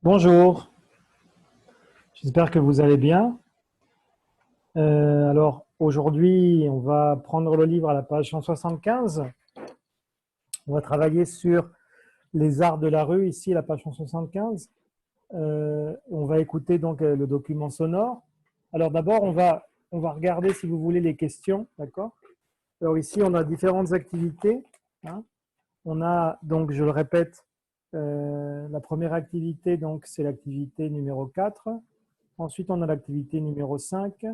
Bonjour, j'espère que vous allez bien. Alors aujourd'hui, on va prendre le livre à la page 175. On va travailler sur les arts de la rue, ici à la page 175. On va écouter donc le document sonore. Alors d'abord, on va regarder, si vous voulez, les questions, d'accord? Alors ici, on a différentes activités, hein. On a donc, je le répète, la première activité, donc c'est l'activité numéro 4. Ensuite, on a l'activité numéro 5.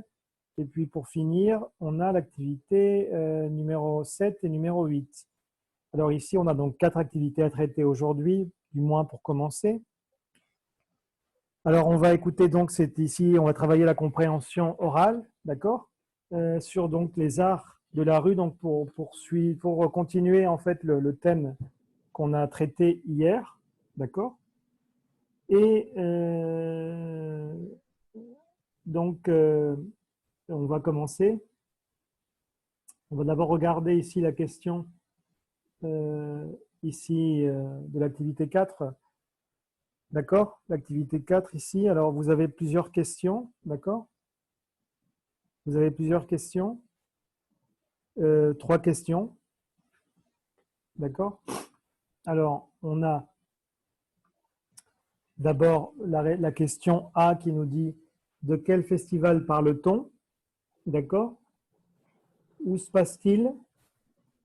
Et puis pour finir, on a l'activité numéro 7 et numéro 8. Alors ici, on a donc 4 activités à traiter aujourd'hui, du moins pour commencer. Alors on va écouter donc, c'est ici, on va travailler la compréhension orale, d'accord, sur donc les arts de la rue, donc pour continuer en fait le thème qu'on a traité hier, d'accord. Et donc on va commencer. On va d'abord regarder ici la question ici de l'activité 4. D'accord? L'activité 4 ici. Alors, vous avez plusieurs questions. D'accord? Vous avez plusieurs questions. 3 questions. D'accord? Alors, on a d'abord la question A qui nous dit de quel festival parle-t-on? D'accord? Où se passe-t-il?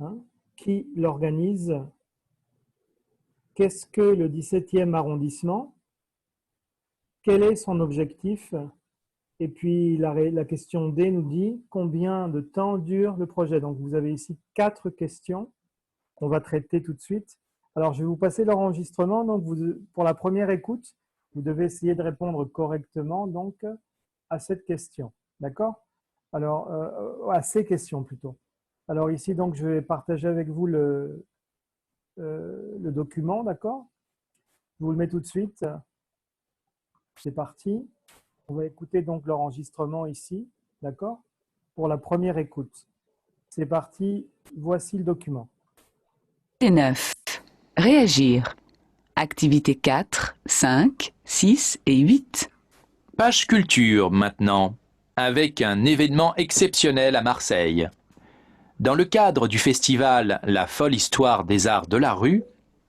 Hein? Qui l'organise? Qu'est-ce que le 17e arrondissement? Quel est son objectif? Et puis la question D nous dit combien de temps dure le projet? Donc vous avez ici 4 questions qu'on va traiter tout de suite. Alors je vais vous passer l'enregistrement. Donc pour la première écoute, vous devez essayer de répondre correctement donc à cette question. D'accord? Alors à ces questions plutôt. Alors ici donc je vais partager avec vous le document. D'accord? Je vous le mets tout de suite. C'est parti. On va écouter donc l'enregistrement ici, d'accord? Pour la première écoute. C'est parti, voici le document. Et 9. Réagir. Activités 4, 5, 6 et 8. Page culture maintenant, avec un événement exceptionnel à Marseille. Dans le cadre du festival La folle histoire des arts de la rue,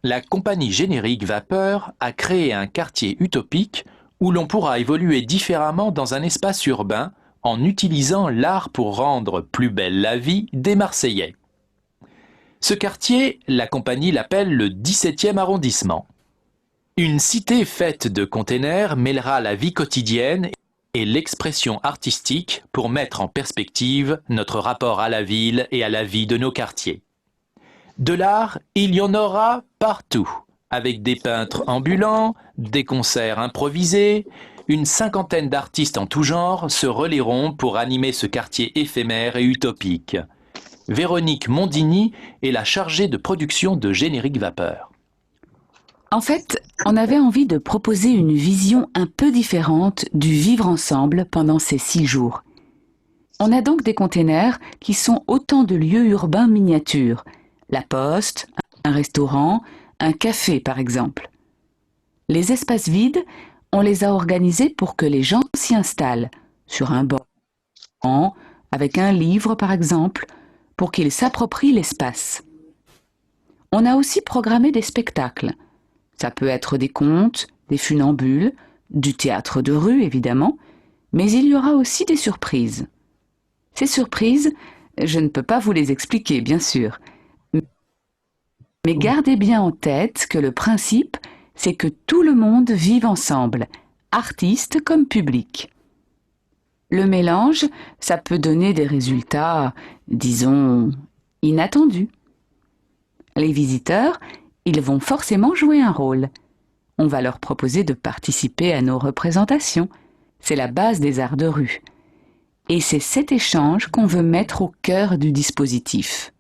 la compagnie Générique Vapeur a créé un quartier utopique où l'on pourra évoluer différemment dans un espace urbain en utilisant l'art pour rendre plus belle la vie des Marseillais. Ce quartier, la compagnie l'appelle le 17e arrondissement. Une cité faite de containers mêlera la vie quotidienne et l'expression artistique pour mettre en perspective notre rapport à la ville et à la vie de nos quartiers. De l'art, il y en aura partout, avec des peintres ambulants, des concerts improvisés, une 50aine d'artistes en tout genre se relayeront pour animer ce quartier éphémère et utopique. Véronique Mondini est la chargée de production de Générique Vapeur. En fait, on avait envie de proposer une vision un peu différente du vivre ensemble pendant ces 6 jours. On a donc des containers qui sont autant de lieux urbains miniatures. La poste, un restaurant, un café par exemple. Les espaces vides, on les a organisés pour que les gens s'y installent, sur un banc, avec un livre par exemple, pour qu'ils s'approprient l'espace. On a aussi programmé des spectacles. Ça peut être des contes, des funambules, du théâtre de rue évidemment, mais il y aura aussi des surprises. Ces surprises, je ne peux pas vous les expliquer bien sûr, mais gardez bien en tête que le principe, c'est que tout le monde vive ensemble, artistes comme public. Le mélange, ça peut donner des résultats, disons, inattendus. Les visiteurs, ils vont forcément jouer un rôle. On va leur proposer de participer à nos représentations. C'est la base des arts de rue. Et c'est cet échange qu'on veut mettre au cœur du dispositif.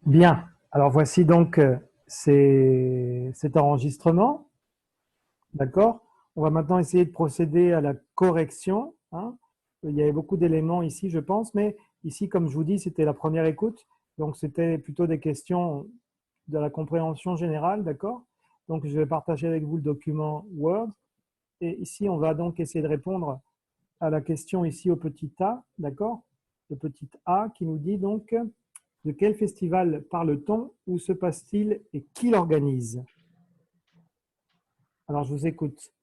Bien, alors voici donc cet enregistrement. D'accord? On va maintenant essayer de procéder à la correction. hein. Il y avait beaucoup d'éléments ici, je pense, mais ici, comme je vous dis, c'était la première écoute. Donc, c'était plutôt des questions de la compréhension générale, d'accord? Donc, je vais partager avec vous le document Word. Et ici, on va donc essayer de répondre à la question ici au petit a, d'accord? Le petit a qui nous dit donc de quel festival parle-t-on, où se passe-t-il et qui l'organise? Alors, je vous écoute.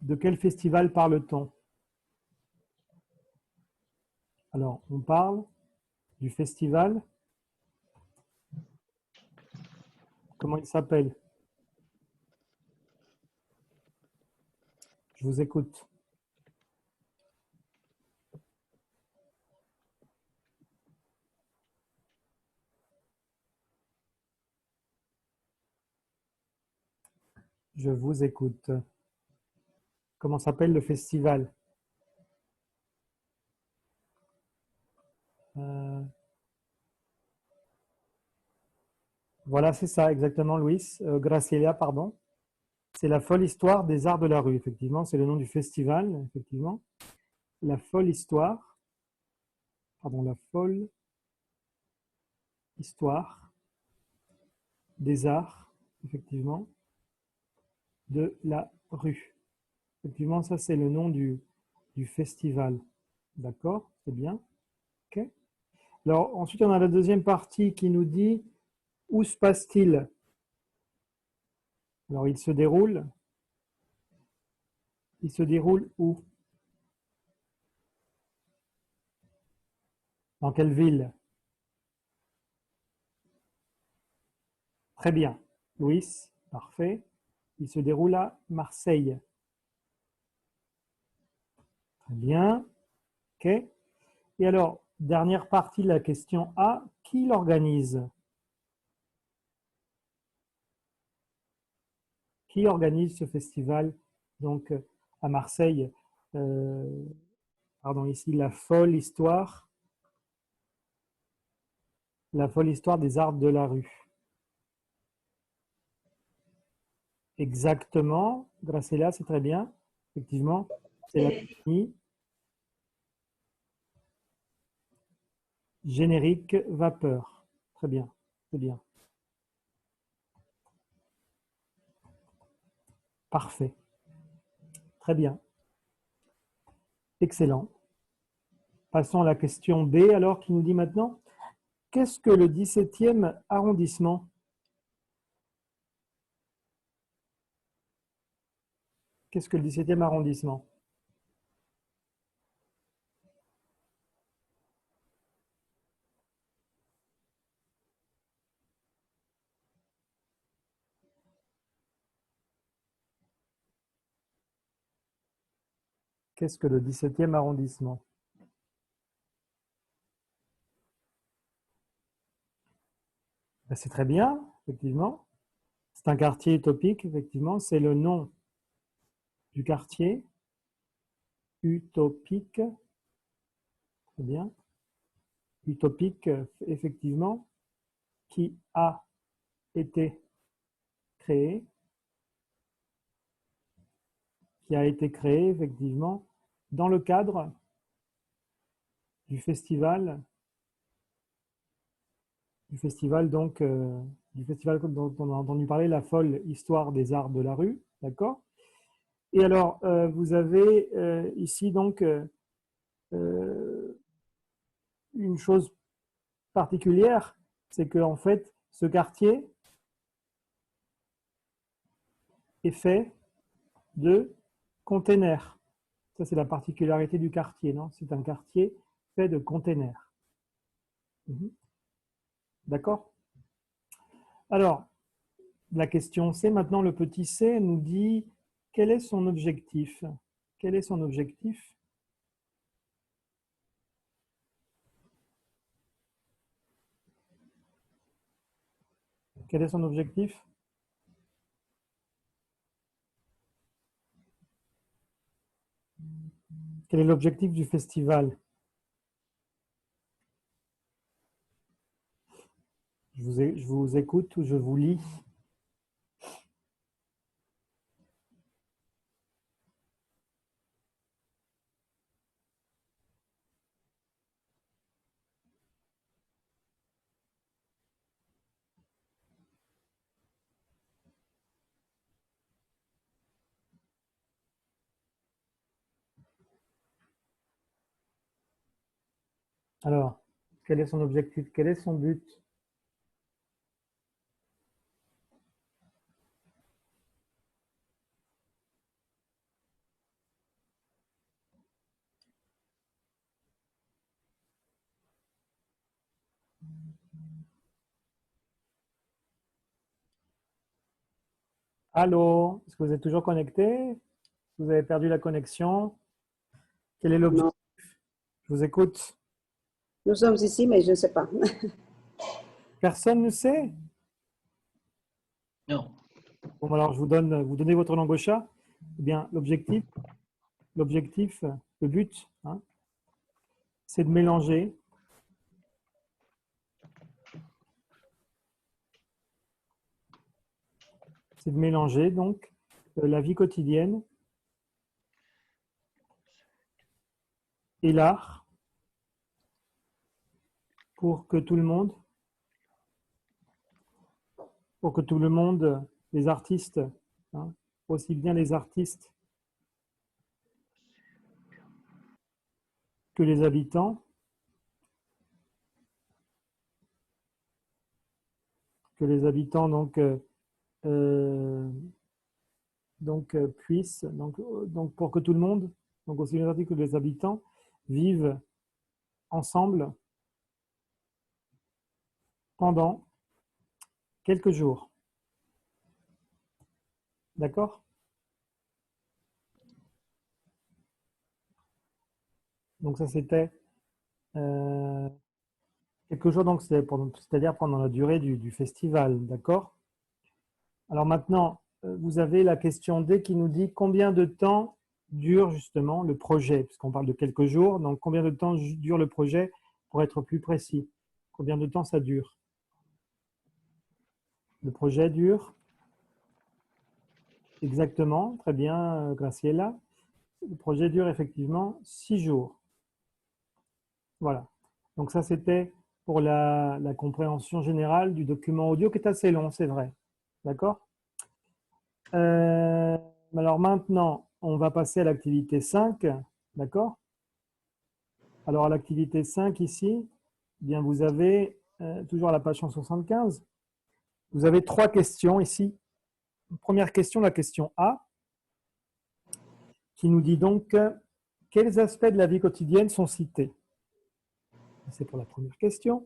De quel festival parle-t-on? Alors, on parle du festival. Comment il s'appelle? Je vous écoute. Je vous écoute. Comment s'appelle le festival? Voilà, c'est ça, exactement, Louis. Graciela, pardon. C'est la folle histoire des arts de la rue, effectivement. C'est le nom du festival, effectivement. La folle histoire, pardon, la folle histoire des arts, effectivement, de la rue. Effectivement, ça, c'est le nom du festival. D'accord? C'est bien. OK. Alors, ensuite, on a la deuxième partie qui nous dit où se passe-t-il? Alors, il se déroule où? Dans quelle ville? Très bien. Louis, parfait. Il se déroule à Marseille. Très bien. OK. Et alors, dernière partie de la question A, qui l'organise? Qui organise ce festival donc à Marseille? Pardon, ici, la folle histoire des arts de la rue. Exactement, Graciela, c'est très bien. Effectivement, c'est la compagnie Générique Vapeur. Très bien, c'est bien. Parfait. Très bien. Excellent. Passons à la question B, alors, qui nous dit maintenant, qu'est-ce que le 17e arrondissement? Qu'est-ce que le 17e arrondissement? Qu'est-ce que le 17e arrondissement? Ben, c'est très bien, effectivement. C'est un quartier utopique, effectivement. C'est le nom du quartier utopique. Très bien. Utopique, effectivement, qui a été créé, effectivement, dans le cadre du festival donc, du festival dont on a entendu parler, la folle histoire des arts de la rue, d'accord? Et alors, vous avez ici donc une chose particulière, c'est que en fait, ce quartier est fait de containers. Ça, c'est la particularité du quartier, non? C'est un quartier fait de containers. D'accord? Alors, la question C, maintenant le petit C nous dit quel est son objectif? Quel est son objectif? Quel est son objectif? Quel est l'objectif du festival? Je vous écoute ou je vous lis. Alors, quel est son objectif? Quel est son but? Allô? Est-ce que vous êtes toujours connecté? Vous avez perdu la connexion? Quel est l'objectif? Non, Je vous écoute. nous sommes ici, mais je ne sais pas. Personne ne sait? Non. Bon, alors vous donnez votre langue au chat. Eh bien, l'objectif, le but, hein, c'est de mélanger donc la vie quotidienne et l'art pour que tout le monde, les artistes, hein, aussi bien les artistes que les habitants, puissent, donc pour que tout le monde, donc aussi bien les artistes que les habitants, vivent ensemble pendant quelques jours. D'accord? Donc ça c'était quelques jours, donc c'est-à-dire pendant la durée du festival, d'accord? Alors maintenant, vous avez la question D qui nous dit combien de temps dure justement le projet, puisqu'on parle de quelques jours, donc combien de temps dure le projet pour être plus précis? Combien de temps ça dure? Le projet dure exactement, très bien, Graciela. Le projet dure effectivement 6 jours. Voilà. Donc ça, c'était pour la compréhension générale du document audio qui est assez long, c'est vrai. D'accord? Alors maintenant, on va passer à l'activité 5. D'accord? Alors à l'activité 5 ici, eh bien vous avez toujours à la page 175, vous avez 3 questions ici. Première question, la question A, qui nous dit donc quels aspects de la vie quotidienne sont cités? C'est pour la première question.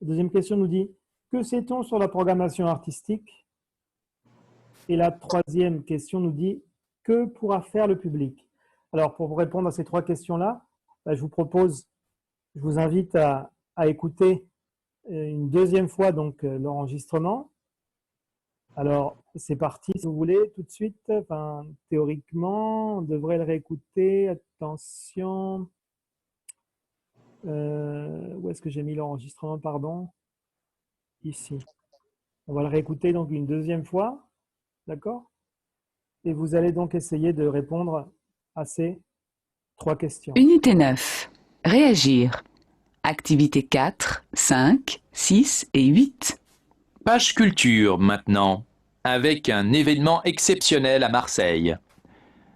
La deuxième question nous dit que sait-on sur la programmation artistique? Et la troisième question nous dit que pourra faire le public? Alors pour vous répondre à ces 3 questions-là, je vous invite à écouter une deuxième fois donc l'enregistrement. Alors, c'est parti, si vous voulez, tout de suite. Enfin, théoriquement, on devrait le réécouter. Attention. Où est-ce que j'ai mis l'enregistrement, pardon? Ici. On va le réécouter donc une deuxième fois. D'accord? Et vous allez donc essayer de répondre à ces 3 questions. Unité 9. Réagir. Activités 4, 5, 6 et 8. Page culture maintenant, avec un événement exceptionnel à Marseille.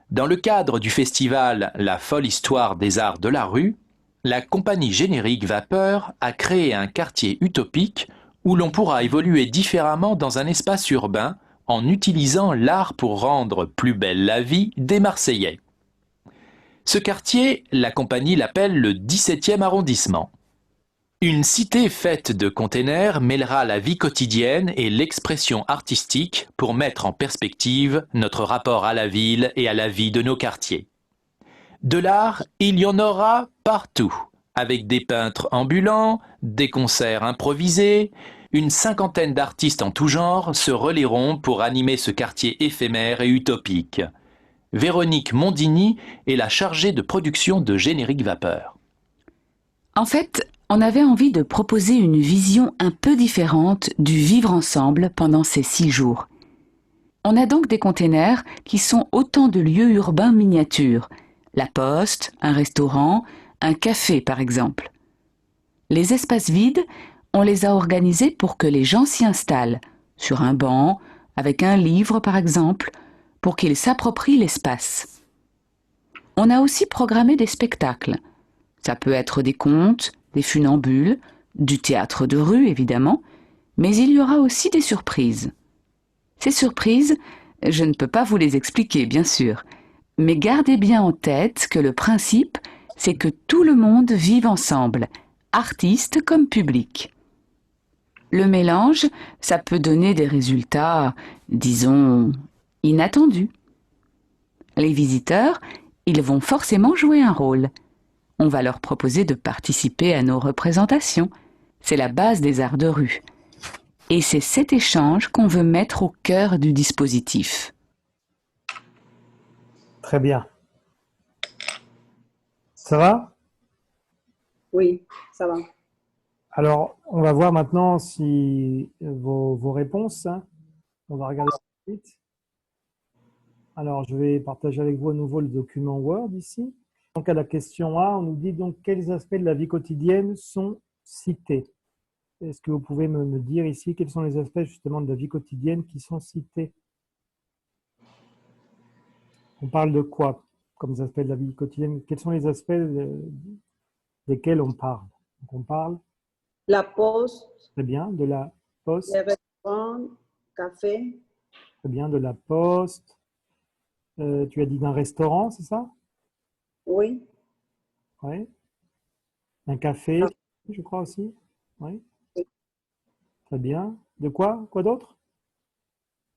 Dans le cadre du festival La folle histoire des arts de la rue, la compagnie Générique Vapeur a créé un quartier utopique où l'on pourra évoluer différemment dans un espace urbain en utilisant l'art pour rendre plus belle la vie des Marseillais. Ce quartier, la compagnie l'appelle le 17e arrondissement. Une cité faite de containers mêlera la vie quotidienne et l'expression artistique pour mettre en perspective notre rapport à la ville et à la vie de nos quartiers. De l'art, il y en aura partout, avec des peintres ambulants, des concerts improvisés. Une cinquantaine d'artistes en tout genre se relayeront pour animer ce quartier éphémère et utopique. Véronique Mondini est la chargée de production de Générique Vapeur. En fait, on avait envie de proposer une vision un peu différente du vivre ensemble pendant ces 6 jours. On a donc des containers qui sont autant de lieux urbains miniatures. La poste, un restaurant, un café par exemple. Les espaces vides, on les a organisés pour que les gens s'y installent, sur un banc, avec un livre par exemple, pour qu'ils s'approprient l'espace. On a aussi programmé des spectacles. Ça peut être des contes, des funambules, du théâtre de rue évidemment, mais il y aura aussi des surprises. Ces surprises, je ne peux pas vous les expliquer bien sûr, mais gardez bien en tête que le principe, c'est que tout le monde vive ensemble, artistes comme public. Le mélange, ça peut donner des résultats, disons, inattendus. Les visiteurs, ils vont forcément jouer un rôle. On va leur proposer de participer à nos représentations. C'est la base des arts de rue. Et c'est cet échange qu'on veut mettre au cœur du dispositif. Très bien. Ça va? Oui, ça va. Alors, on va voir maintenant si vos réponses. On va regarder tout de suite. Alors, je vais partager avec vous à nouveau le document Word ici. Donc, à la question A, on nous dit donc quels aspects de la vie quotidienne sont cités. Est-ce que vous pouvez me dire ici quels sont les aspects justement de la vie quotidienne qui sont cités? On parle de quoi comme aspects de la vie quotidienne? Quels sont les aspects desquels on parle? Donc, on parle, La pause, très bien, de la poste, les restaurants, café, très bien, de la poste. Tu as dit d'un restaurant, c'est ça? oui. Oui. Un café, je crois aussi. Oui. Très bien. De quoi? Quoi d'autre?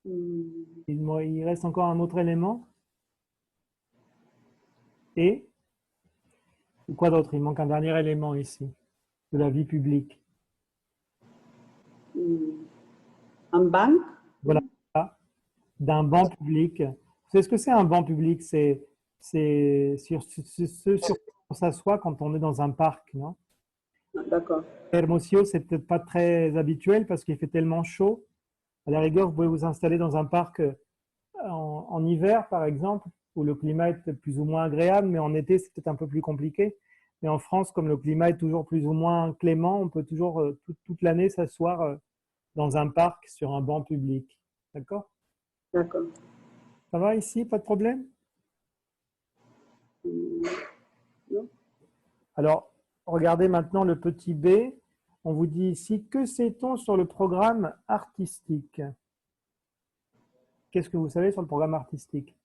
Hmm, Il reste encore un autre élément. Et quoi d'autre? Il manque un dernier élément ici, de la vie publique. Un banc, Voilà, d'un banc public. Vous savez ce que c'est un banc public? C'est sur ce sur quoi on s'assoit quand on est dans un parc, non? d'accord. Hermosillo, c'est peut-être pas très habituel parce qu'il fait tellement chaud. À la rigueur, vous pouvez vous installer dans un parc en hiver, par exemple, où le climat est plus ou moins agréable, mais en été, c'est peut-être un peu plus compliqué. Mais en France, comme le climat est toujours plus ou moins clément, on peut toujours toute l'année s'asseoir dans un parc sur un banc public. D'accord? D'accord. Ça va ici? Pas de problème? Non. Alors, regardez maintenant le petit B. On vous dit ici, que sait-on sur le programme artistique? Qu'est-ce que vous savez sur le programme artistique?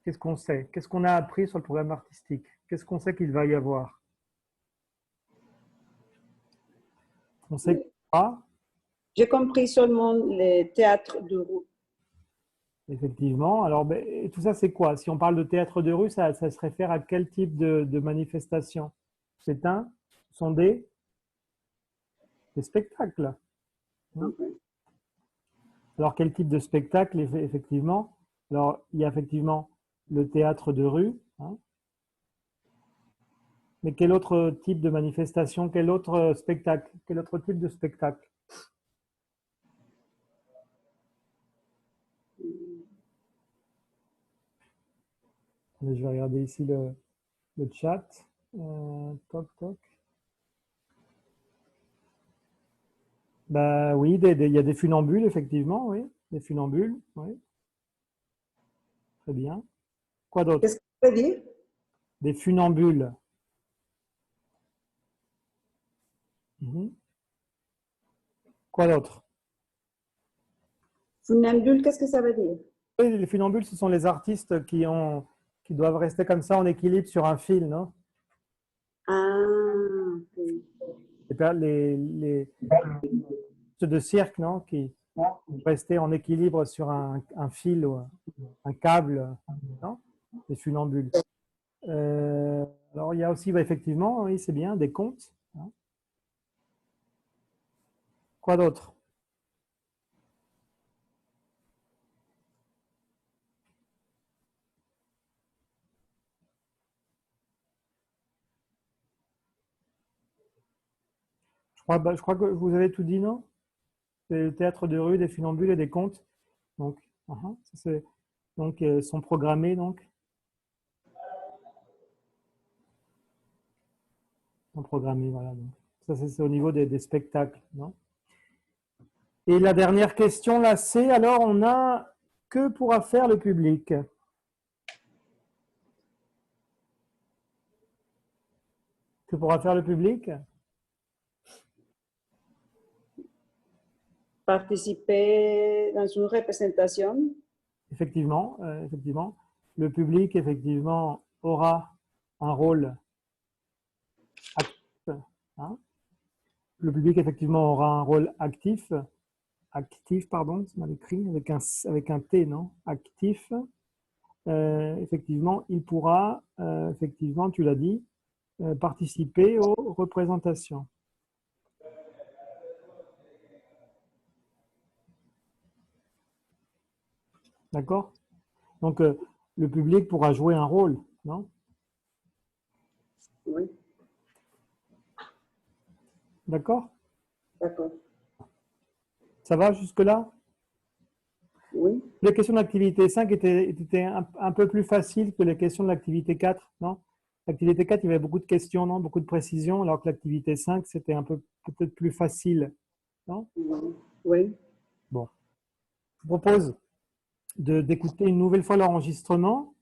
Qu'est-ce qu'on sait? Qu'est-ce qu'on a appris sur le programme artistique? Qu'est-ce qu'on sait qu'il va y avoir? On sait qu'il y aura, J'ai compris seulement les théâtres de rue. effectivement. Alors, et tout ça, c'est quoi? Si on parle de théâtre de rue, ça se réfère à quel type de manifestation? Ce sont des spectacles. Okay. Alors, quel type de spectacle, effectivement? Alors, il y a effectivement le théâtre de rue. Hein. Mais quel autre type de manifestation? Quel autre spectacle? Quel autre type de spectacle? Je vais regarder ici le chat. Toc, toc. Bah oui, il y a des funambules, effectivement, oui. Des funambules, oui. Très bien. Quoi d'autre? Qu'est-ce que ça veut dire? Des funambules. Mhm. Quoi d'autre? Funambule, qu'est-ce que ça veut dire? Oui, les funambules, ce sont les artistes qui doivent rester comme ça en équilibre sur un fil, non? Ah, oui. Ceux de cirque, non? Qui rester en équilibre sur un fil ou un câble, non? Les funambules. Alors, il y a aussi, bah, effectivement, oui, c'est bien, des contes. Hein. Quoi d'autre? Je crois que vous avez tout dit, non? Le théâtre de rue, des funambules et des contes. Donc, sont programmés, donc. Sont programmés, voilà. Donc. Ça, c'est au niveau des spectacles, non? Et la dernière question, là, c'est alors, on a que pourra faire le public? Que pourra faire le public? Participer dans une représentation. Effectivement, effectivement. Le public, effectivement, aura un rôle actif. Hein. Le public, effectivement, aura un rôle actif. Actif, pardon, c'est mal écrit, avec un T, non? Actif. Effectivement, il pourra, effectivement, tu l'as dit, participer aux représentations. D'accord? Donc, le public pourra jouer un rôle, non? Oui, D'accord? d'accord. Ça va jusque-là? Oui, Les questions de l'activité 5 étaient un peu plus faciles que les questions de l'activité 4, non? L'activité 4, il y avait beaucoup de questions, non? Beaucoup de précisions, alors que l'activité 5, c'était un peu peut-être plus facile, non? oui, Bon. Je vous propose d'écouter une nouvelle fois l'enregistrement.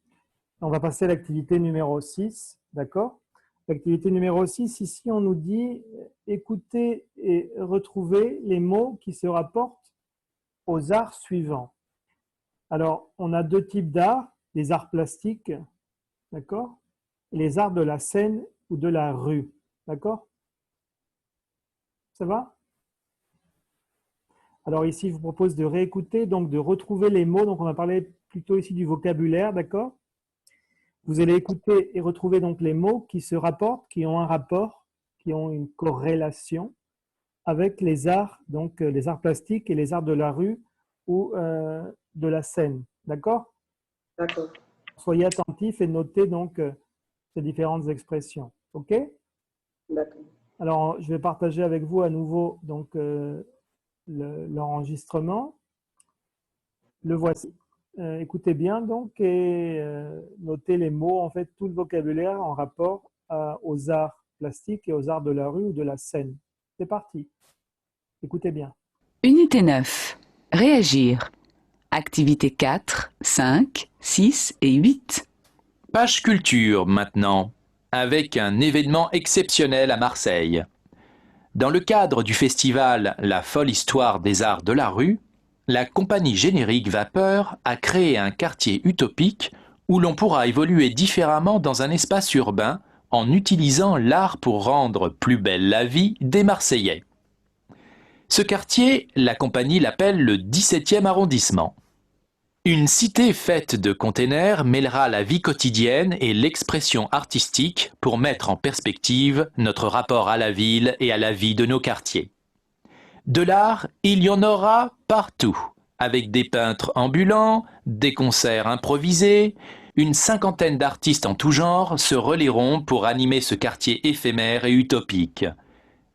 On va passer à l'activité numéro 6, d'accord? L'activité numéro 6, ici, on nous dit écouter et retrouver les mots qui se rapportent aux arts suivants. Alors, on a deux types d'arts, les arts plastiques, d'accord? Et les arts de la scène ou de la rue, d'accord? Ça va? Alors ici, je vous propose de réécouter, donc de retrouver les mots. Donc, on va parler plutôt ici du vocabulaire, d'accord? Vous allez écouter et retrouver donc les mots qui se rapportent, qui ont un rapport, qui ont une corrélation avec les arts, donc les arts plastiques et les arts de la rue ou de la scène, d'accord? d'accord. Soyez attentifs et notez donc ces différentes expressions, ok? D'accord. Alors, je vais partager avec vous à nouveau donc l'enregistrement. Le voici. Écoutez bien donc et notez les mots, en fait, tout le vocabulaire en rapport aux arts plastiques et aux arts de la rue ou de la scène. C'est parti. Écoutez bien. Unité 9. Réagir. Activités 4, 5, 6 et 8. Page culture maintenant, avec un événement exceptionnel à Marseille. Dans le cadre du festival La folle histoire des arts de la rue, la compagnie Générique Vapeur a créé un quartier utopique où l'on pourra évoluer différemment dans un espace urbain en utilisant l'art pour rendre plus belle la vie des Marseillais. Ce quartier, la compagnie l'appelle le 17e arrondissement. Une cité faite de containers mêlera la vie quotidienne et l'expression artistique pour mettre en perspective notre rapport à la ville et à la vie de nos quartiers. De l'art, il y en aura partout, avec des peintres ambulants, des concerts improvisés, une cinquantaine d'artistes en tout genre se relieront pour animer ce quartier éphémère et utopique.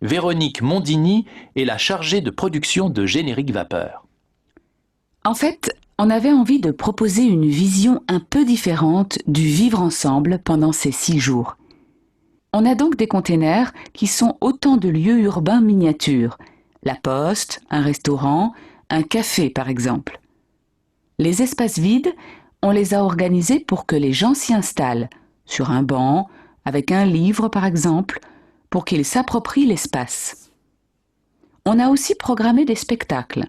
Véronique Mondini est la chargée de production de Générique Vapeur. En fait, on avait envie de proposer une vision un peu différente du vivre ensemble pendant ces 6 jours. On a donc des containers qui sont autant de lieux urbains miniatures. La poste, un restaurant, un café par exemple. Les espaces vides, on les a organisés pour que les gens s'y installent, sur un banc, avec un livre par exemple, pour qu'ils s'approprient l'espace. On a aussi programmé des spectacles.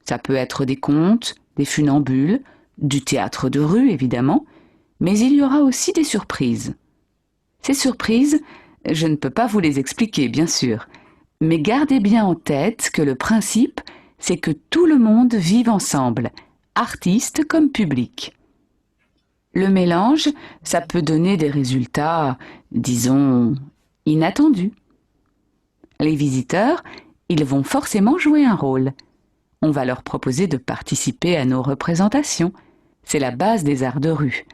Ça peut être des contes, des funambules, du théâtre de rue évidemment, mais il y aura aussi des surprises. Ces surprises, je ne peux pas vous les expliquer bien sûr, mais gardez bien en tête que le principe, c'est que tout le monde vive ensemble, artistes comme public. Le mélange, ça peut donner des résultats, disons, inattendus. Les visiteurs, ils vont forcément jouer un rôle. On va leur proposer de participer à nos représentations. C'est la base des arts de rue.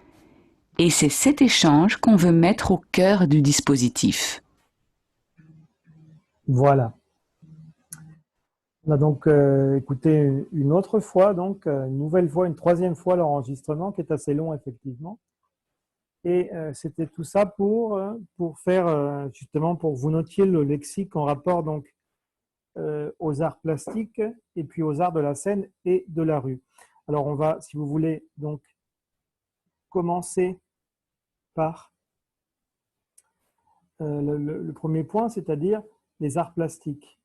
Et c'est cet échange qu'on veut mettre au cœur du dispositif. Voilà. On a donc écouté une autre fois, donc une nouvelle fois, une troisième fois l'enregistrement qui est assez long effectivement. Et c'était tout ça pour faire justement pour vous notiez le lexique en rapport donc aux arts plastiques et puis aux arts de la scène et de la rue. Alors on va, si vous voulez, donc commencer par le premier point, c'est-à-dire les arts plastiques.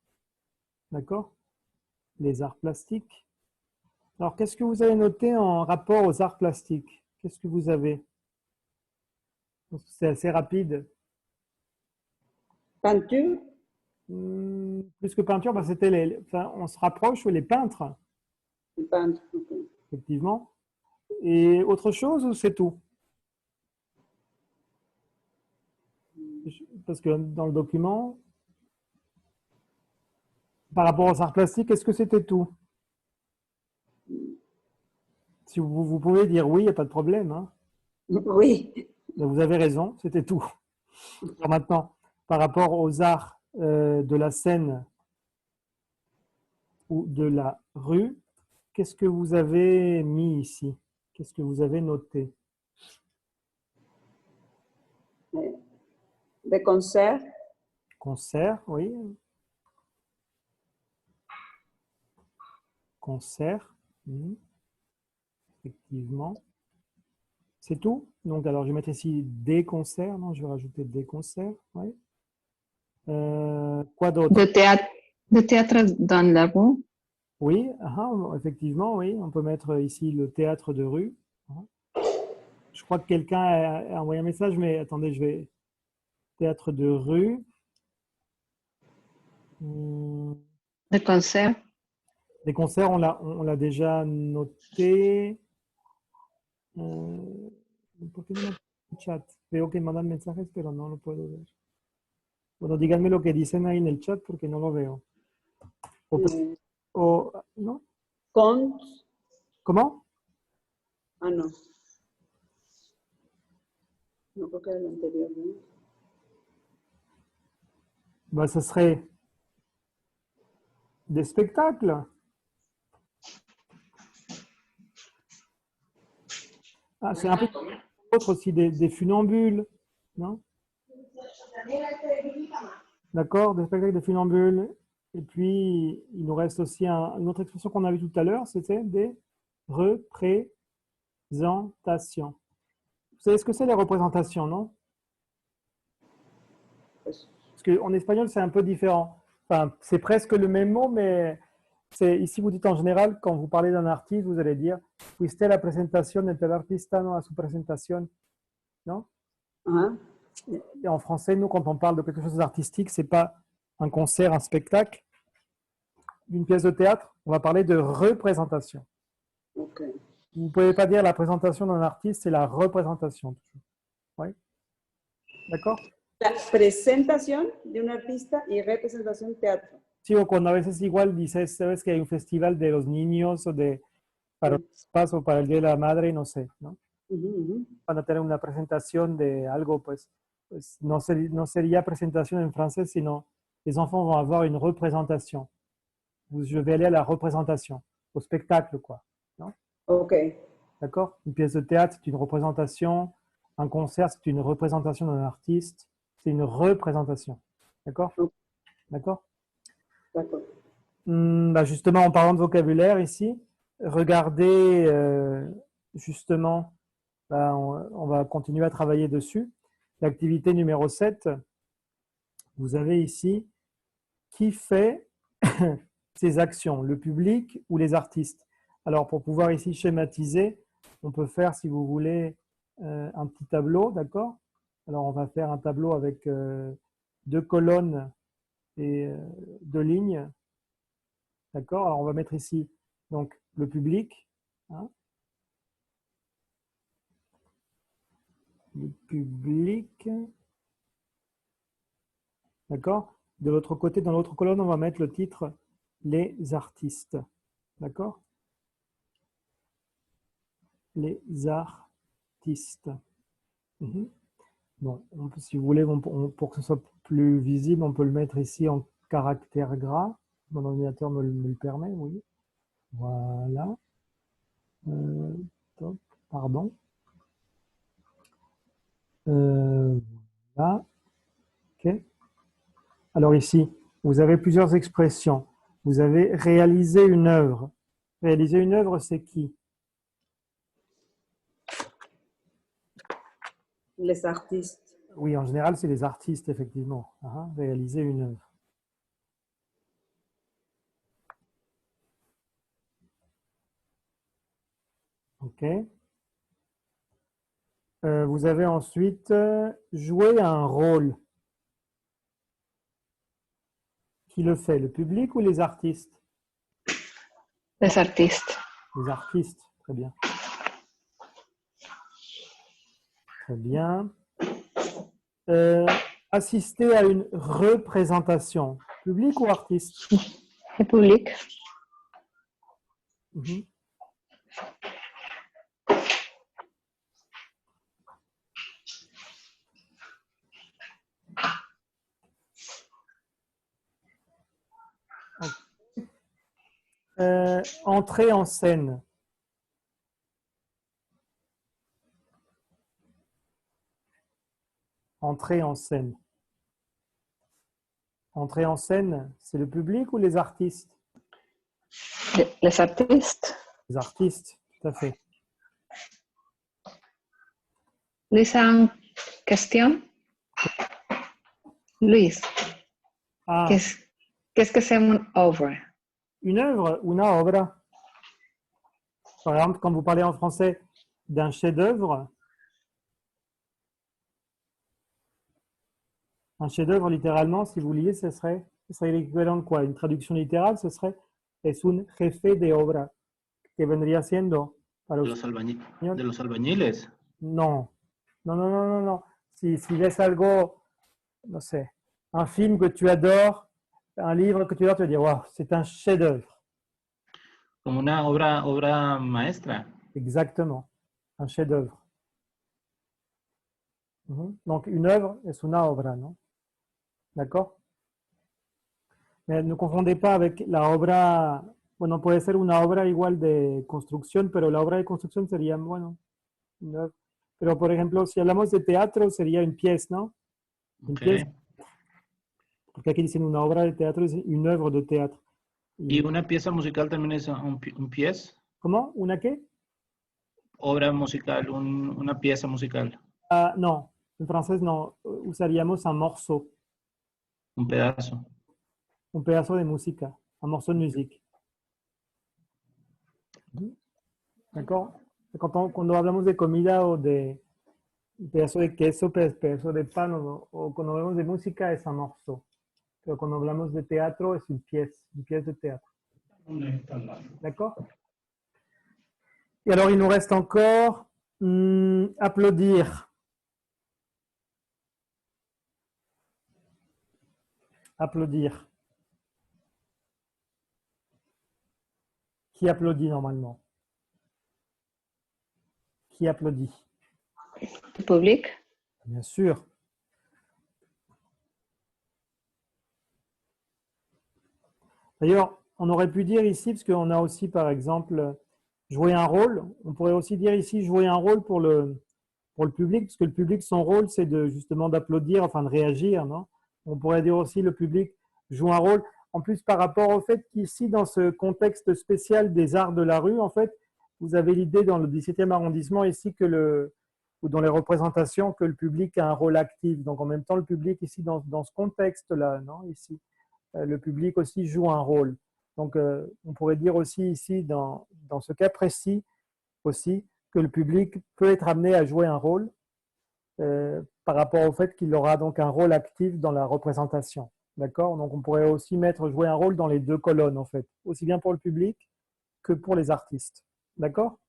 D'accord? Les arts plastiques. Alors, qu'est-ce que vous avez noté en rapport aux arts plastiques? Qu'est-ce que vous avez? C'est assez rapide. Peinture, Plus que peinture, bah, c'était enfin, on se rapproche, les peintres, peintre. Ok. effectivement. Et autre chose ou c'est tout? Parce que dans le document, par rapport aux arts plastiques, est-ce que c'était tout? Si vous pouvez dire oui, il n'y a pas de problème, hein. Oui. Mais vous avez raison, c'était tout. Alors maintenant, par rapport aux arts de la scène ou de la rue, qu'est-ce que vous avez mis ici? Qu'est-ce que vous avez noté? Des concerts, Concert, oui. Concert, effectivement. C'est tout? Donc, alors, je vais mettre ici des concerts. Non, je vais rajouter des concerts. Oui. Quoi d'autre? De théâtre dans la rue. Oui, effectivement, oui. On peut mettre ici le théâtre de rue. Je crois que quelqu'un a envoyé un message, mais attendez, je vais... Théâtre de rue. De concert. Des concerts, on l'a déjà noté. ¿Por qué no me el chat? Veo que mandan mensajes, pero no lo puedo ver. Bueno, díganme lo que dicen ahí en el chat porque no lo veo. ¿No? contes. ¿Cómo? Ah, no. No, creo que era el anterior, ¿no? Bah, ça serait des spectacles. Ah, c'est un peu autre aussi, des funambules, non? D'accord, des spectacles de funambules. Et puis, il nous reste aussi une autre expression qu'on a vue tout à l'heure, c'était des représentations. Vous savez ce que c'est les représentations, non? Parce qu'en espagnol, c'est un peu différent. Enfin, c'est presque le même mot, mais ici, vous dites en général, quand vous parlez d'un artiste, vous allez dire « Fuiste la presentación de tal artista, no, a su presentación ». Non? Et en français, nous, quand on parle de quelque chose d'artistique, ce n'est pas un concert, un spectacle, une pièce de théâtre, on va parler de représentation. Okay. Vous ne pouvez pas dire la présentation d'un artiste, c'est la représentation. Oui? D'accord? La presentación de un artista y representación teatro. Sí, o cuando a veces igual dices, sabes que hay un festival de los niños o para los papás o para el Día de la Madre, no sé, ¿no? Van a tener una presentación de algo, pues no sería presentación en français, sino les enfants vont avoir une représentation. Je vais aller à la représentation, au spectacle, quoi. Non? Ok. D'accord? Une pièce de théâtre, c'est une représentation. Un concert, c'est une représentation d'un artiste. C'est une représentation. D'accord? D'accord? D'accord. Bah justement, en parlant de vocabulaire ici, regardez justement, bah on va continuer à travailler dessus. L'activité numéro 7, vous avez ici qui fait ces actions, le public ou les artistes. Alors, pour pouvoir ici schématiser, on peut faire, si vous voulez, un petit tableau, d'accord? Alors, on va faire un tableau avec 2 colonnes et 2 lignes, d'accord? Alors, on va mettre ici donc le public, hein? Le public, d'accord? De l'autre côté, dans l'autre colonne, on va mettre le titre les artistes, d'accord? Les artistes. Bon, si vous voulez, pour que ce soit plus visible, on peut le mettre ici en caractère gras. Mon ordinateur me le permet, oui. Voilà. Top, pardon. Voilà. OK. Alors ici, vous avez plusieurs expressions. Vous avez réalisé une œuvre. Réaliser une œuvre, c'est qui? Les artistes. Oui, en général, c'est les artistes, effectivement, hein, réaliser une œuvre. OK. Vous avez ensuite joué un rôle. Qui le fait, le public ou les artistes? Les artistes. Les artistes, très bien. Très bien. Assister à une représentation, public ou artiste? Le public. Mhm. Entrer en scène. Entrer en scène. Entrer en scène, c'est le public ou les artistes? Les artistes. Les artistes, tout à fait. Lisa, question. Luis, Ah, qu'est-ce que c'est une œuvre? une œuvre, una obra. Par exemple, quand vous parlez en français d'un chef-d'œuvre, un chef-d'œuvre, littéralement, si vous liez, ce serait l'équivalent de quoi? Une traduction littérale, ce serait es un jefe de obra, que vendría siendo para De los, de los albañiles. Non, non, non, non, non, non. Si ves algo, no sé, un film que tu adores, un livre que tu adores, tu vas dire, wow, c'est un chef-d'œuvre. Como una obra maestra. Exactement, un chef-d'œuvre. Donc, une œuvre es una obra, non? D'accord? Mais ne confondez pas avec la obra, bueno, puede ser una obra igual de construcción, pero la obra de construcción sería, bueno, une œuvre. Pero, por ejemplo, si hablamos de teatro, sería une pièce, ¿no? Une Okay. pièce. Porque aquí dicen una obra de teatro, es une œuvre de teatro. ¿Y una pieza musical también es un pièce? ¿Cómo? ¿Una qué? Obra musical, una pieza musical. Ah, no, en francés no, usaríamos un morceau, Un pedazo. un pedazo de música, un morceau de musique. D'accord? Cuando hablamos de comida o de pedazo de queso, pedazo de pan, o cuando hablamos de música es un morceau. Pero cuando hablamos de teatro es une pièce de théâtre. D'accord? Et alors, il nous reste encore applaudir. Applaudir. Qui applaudit normalement? Qui applaudit? Le public. Bien sûr. D'ailleurs, on aurait pu dire ici, parce qu'on a aussi, par exemple, joué un rôle, on pourrait aussi dire ici jouer un rôle pour le public, parce que le public, son rôle, c'est justement d'applaudir, enfin de réagir, non? On pourrait dire aussi le public joue un rôle. En plus, par rapport au fait qu'ici, dans ce contexte spécial des arts de la rue, en fait, vous avez l'idée dans le 17e arrondissement ici ou dans les représentations, que le public a un rôle actif. Donc, en même temps, le public ici, dans ce contexte-là, non, ici, le public aussi joue un rôle. Donc, on pourrait dire aussi ici, dans ce cas précis aussi, que le public peut être amené à jouer un rôle par rapport au fait qu'il aura donc un rôle actif dans la représentation. D'accord? Donc, on pourrait aussi mettre jouer un rôle dans les deux colonnes, en fait, aussi bien pour le public que pour les artistes. D'accord?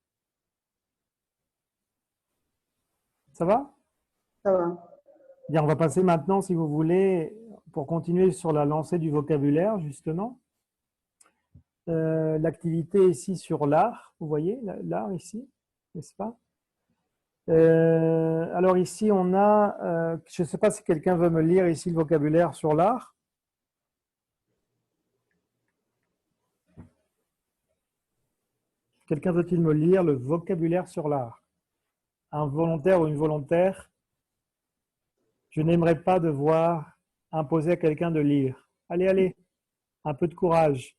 Ça va? Ça va. Bien, on va passer maintenant, si vous voulez, pour continuer sur la lancée du vocabulaire, justement. L'activité ici sur l'art, vous voyez, l'art ici, n'est-ce pas? Alors ici, on a, je ne sais pas si quelqu'un veut me lire ici le vocabulaire sur l'art. Quelqu'un veut-il me lire le vocabulaire sur l'art? Un volontaire ou une volontaire? Je n'aimerais pas devoir imposer à quelqu'un de lire. Allez, allez, un peu de courage.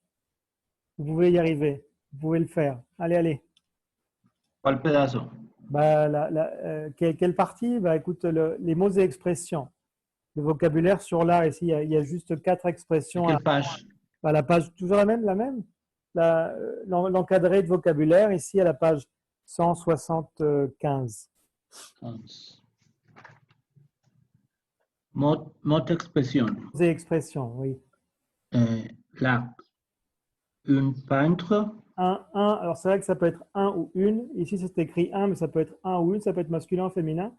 Vous pouvez y arriver, vous pouvez le faire. Allez, allez. ¿Cuál pedazo? Bah, quelle partie? Bah, écoute, les mots et expressions. Le vocabulaire sur l'art, ici, il y a juste 4 expressions. Quelle page? À la page, toujours la même? L'encadré de vocabulaire, ici, à la page 175. Mot expression. Mots et expressions, oui. Là, un peintre. Alors, c'est vrai que ça peut être un ou une. Ici, c'est écrit un, mais ça peut être un ou une. Ça peut être masculin ou féminin.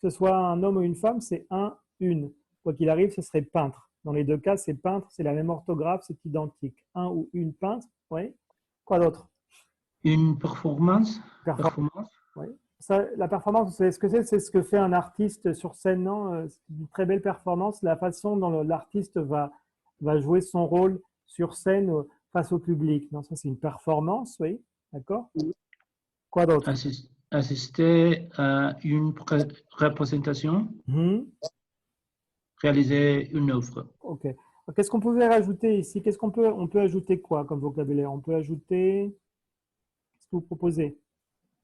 Que ce soit un homme ou une femme, c'est un, une. Quoi qu'il arrive, ce serait peintre. Dans les deux cas, c'est peintre, c'est la même orthographe, c'est identique. Un ou une peintre, oui. Quoi d'autre? Une performance. Oui. Ça, la performance, vous savez ce que c'est? C'est ce que fait un artiste sur scène, non? C'est une très belle performance. La façon dont l'artiste va jouer son rôle sur scène face au public. Non, ça, c'est une performance, oui. D'accord? Quoi d'autre? Assister à une représentation. Réaliser une œuvre. Ok. Qu'est-ce qu'on pouvait rajouter ici? On peut ajouter quoi comme vocabulaire? On peut ajouter. Qu'est-ce que vous proposez?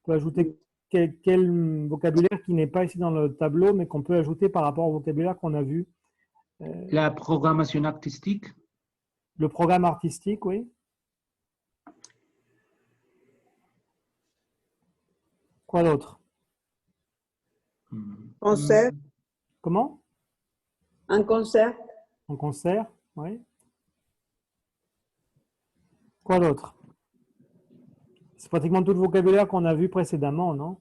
On peut ajouter quel vocabulaire qui n'est pas ici dans le tableau, mais qu'on peut ajouter par rapport au vocabulaire qu'on a vu? La programmation artistique. Le programme artistique, oui. Quoi d'autre? Concert. Comment? Un concert. Un concert, oui. Quoi d'autre? C'est pratiquement tout le vocabulaire qu'on a vu précédemment, non?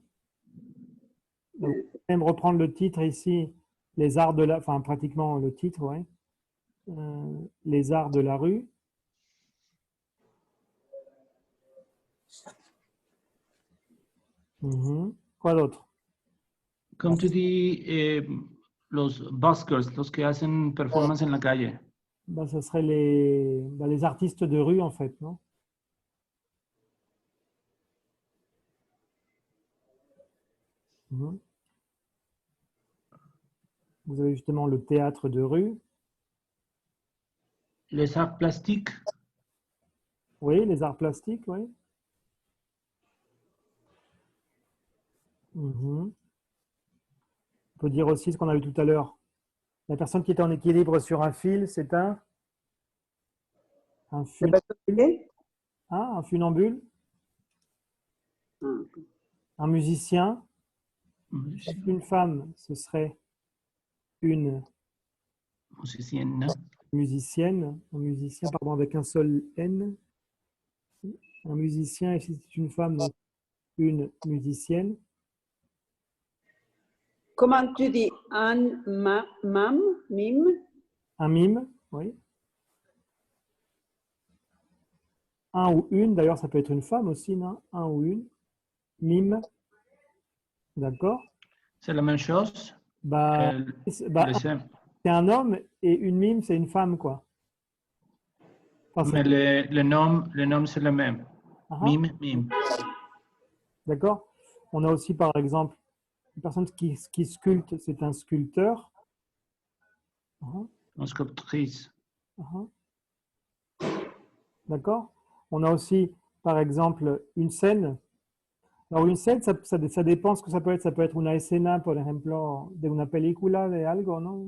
Donc, même reprendre le titre ici, les arts de la... Enfin, pratiquement le titre, oui. Les arts de la rue. Quoi d'autre? Comme tu dis, los buskers, los que hacen performance en la calle. Ben, ce serait les artistes de rue, en fait, non? Vous avez justement le théâtre de rue. Les arts plastiques. Oui, les arts plastiques, oui. On peut dire aussi ce qu'on a vu tout à l'heure. La personne qui est en équilibre sur un fil, c'est un funambule. Ah, un funambule. Un musicien. Une femme, ce serait une musicienne. Musicienne. Un musicien, pardon, avec un seul N. Un musicien, et si c'est une femme, donc une musicienne. Comment tu dis mime? Un mime, oui. Un ou une, d'ailleurs, ça peut être une femme aussi, non? Un ou une. Mime. D'accord. C'est la même chose. C'est un homme et une mime, c'est une femme, quoi. Enfin, mais le nom c'est le même. Mime. D'accord. On a aussi, par exemple, une personne qui sculpte, c'est un sculpteur. Une sculptrice. D'accord. On a aussi, par exemple, une scène. Alors, une scène, ça dépend ce que ça peut être. Ça peut être una escena, por ejemplo, de una película, de algo, ¿no?